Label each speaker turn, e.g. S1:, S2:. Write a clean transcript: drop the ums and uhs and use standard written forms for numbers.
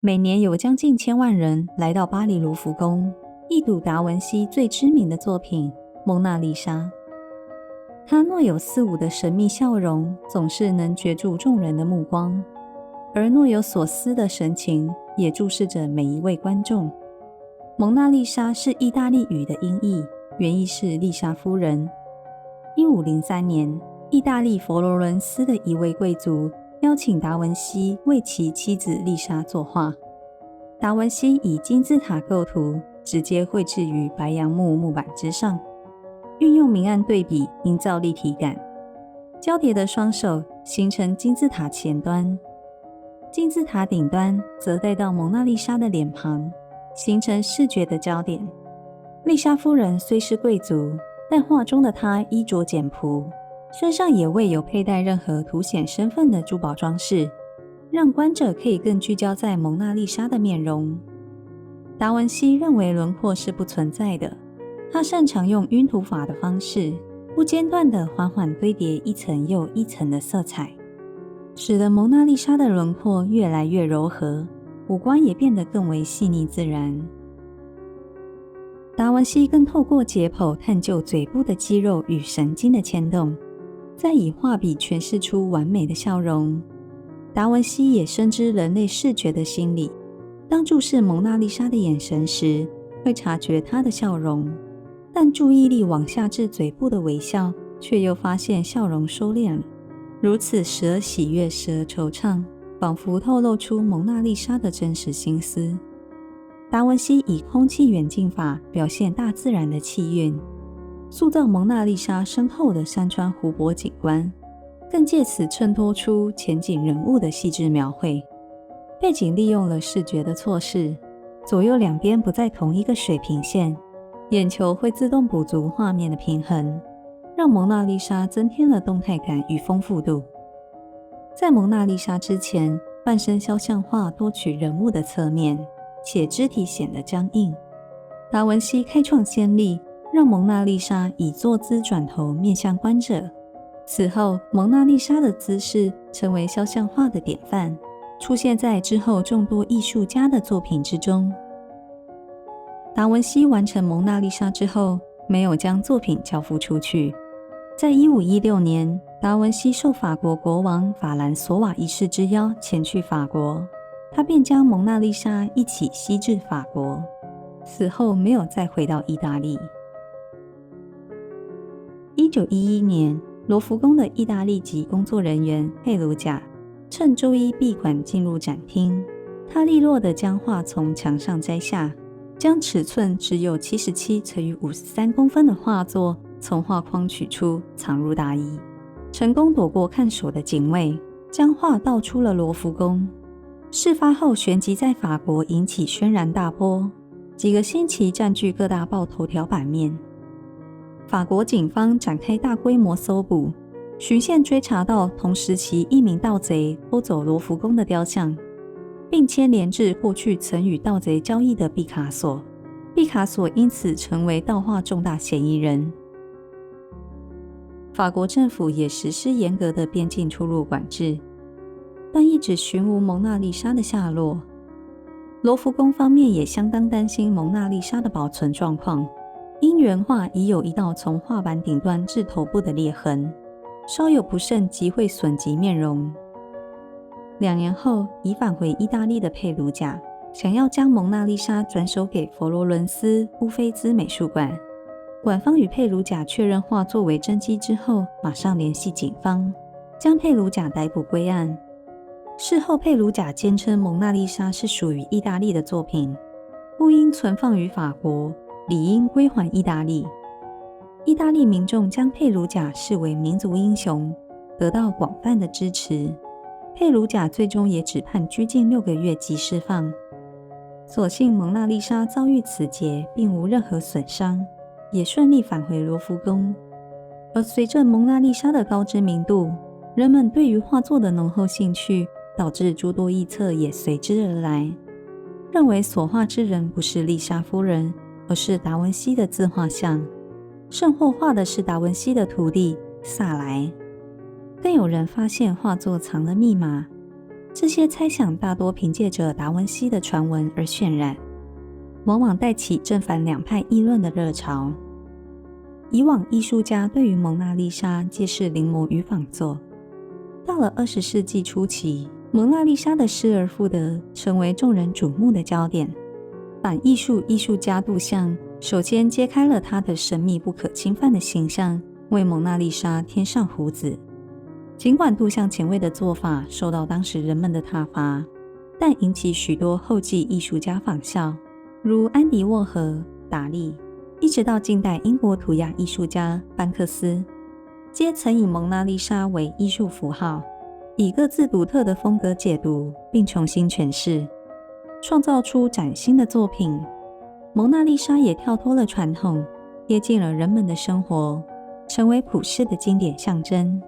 S1: 每年有将近千万人来到巴黎卢浮宫，一睹达文西最知名的作品《蒙娜丽莎》。他若有似无的神秘笑容，总是能攫住众人的目光，而若有所思的神情，也注视着每一位观众。蒙娜丽莎是意大利语的音译，原意是丽莎夫人。1503年，意大利佛罗伦斯的一位贵族邀请达文西为其妻子丽莎作画。达文西以金字塔构图直接绘制于白杨木木板之上，运用明暗对比营造立体感。交叠的双手形成金字塔前端，金字塔顶端则带到蒙娜丽莎的脸庞，形成视觉的焦点。丽莎夫人虽是贵族，但画中的她衣着简朴，身上也未有佩戴任何凸显身份的珠宝装饰，让观者可以更聚焦在蒙娜丽莎的面容。达文西认为轮廓是不存在的，他擅长用晕涂法的方式，不间断地缓缓堆叠一层又一层的色彩，使得蒙娜丽莎的轮廓越来越柔和，五官也变得更为细腻自然。达文西更透过解剖探究嘴部的肌肉与神经的牵动，再以画笔诠释出完美的笑容。达文西也深知人类视觉的心理，当注视蒙娜丽莎的眼神时，会察觉她的笑容，但注意力往下至嘴部的微笑，却又发现笑容收敛了。如此时而喜悦，时而惆怅，仿佛透露出蒙娜丽莎的真实心思。达文西以空气远近法表现大自然的气韵，塑造蒙娜丽莎身后的山川湖泊景观，更借此衬托出前景人物的细致描绘。背景利用了视觉的错视，左右两边不在同一个水平线，眼球会自动补足画面的平衡，让蒙娜丽莎增添了动态感与丰富度。在蒙娜丽莎之前，半身肖像画多取人物的侧面，且肢体显得僵硬。达文西开创先例，让蒙娜丽莎以坐姿转头面向观者。此后，蒙娜丽莎的姿势成为肖像画的典范，出现在之后众多艺术家的作品之中。达文西完成蒙娜丽莎之后，没有将作品交付出去。在1516年，达文西受法国国王法兰索瓦一世之邀前去法国，他便将蒙娜丽莎一起西至法国，此后没有再回到意大利。1911年，罗浮宫的意大利籍工作人员佩鲁贾趁周一闭馆进入展厅，他利落地将画从墙上摘下，将尺寸只有77×53公分的画作从画框取出，藏入大衣，成功躲过看守的警卫，将画倒出了罗浮宫。事发后旋即在法国引起轩然大波，几个星期占据各大报头条版面。法国警方展开大规模搜捕，循线追查到同时期一名盗贼偷走罗浮宫的雕像，并牵连至过去曾与盗贼交易的毕卡索，毕卡索因此成为盗画重大嫌疑人。法国政府也实施严格的边境出入管制，但一直寻无蒙娜丽莎的下落。罗浮宫方面也相当担心蒙娜丽莎的保存状况，因原画已有一道从画板顶端至头部的裂痕，稍有不慎即会损及面容。2年后，已返回意大利的佩鲁贾想要将蒙娜丽莎转手给佛罗伦斯乌菲兹美术馆，馆方与佩鲁贾确认画作为真迹之后，马上联系警方，将佩鲁贾逮捕归案。事后，佩鲁贾坚称蒙娜丽莎是属于意大利的作品，不应存放于法国，理应归还意大利。意大利民众将佩鲁贾视为民族英雄，得到广泛的支持。佩鲁贾最终也只判拘禁6个月即释放。所幸蒙娜丽莎遭遇此劫，并无任何损伤，也顺利返回罗浮宫。而随着蒙娜丽莎的高知名度，人们对于画作的浓厚兴趣，导致诸多臆测也随之而来，认为所画之人不是丽莎夫人，而是达文西的自画像，甚或画的是达文西的徒弟萨莱。更有人发现画作藏了密码，这些猜想大多凭借着达文西的传闻而渲染，往往带起正反两派议论的热潮。以往艺术家对于蒙娜丽莎皆是临摹与仿作，到了20世纪初期，蒙娜丽莎的失而复得成为众人瞩目的焦点。反艺术家杜象首先揭开了他的神秘不可侵犯的形象，为蒙娜丽莎添上胡子。尽管杜象前卫的做法受到当时人们的挞伐，但引起许多后继艺术家仿效，如安迪沃荷、达利，一直到近代英国涂鸦艺术家班克斯，皆曾以蒙娜丽莎为艺术符号，以各自独特的风格解读并重新诠释，创造出崭新的作品。蒙娜丽莎也跳脱了传统，贴近了人们的生活，成为普世的经典象征。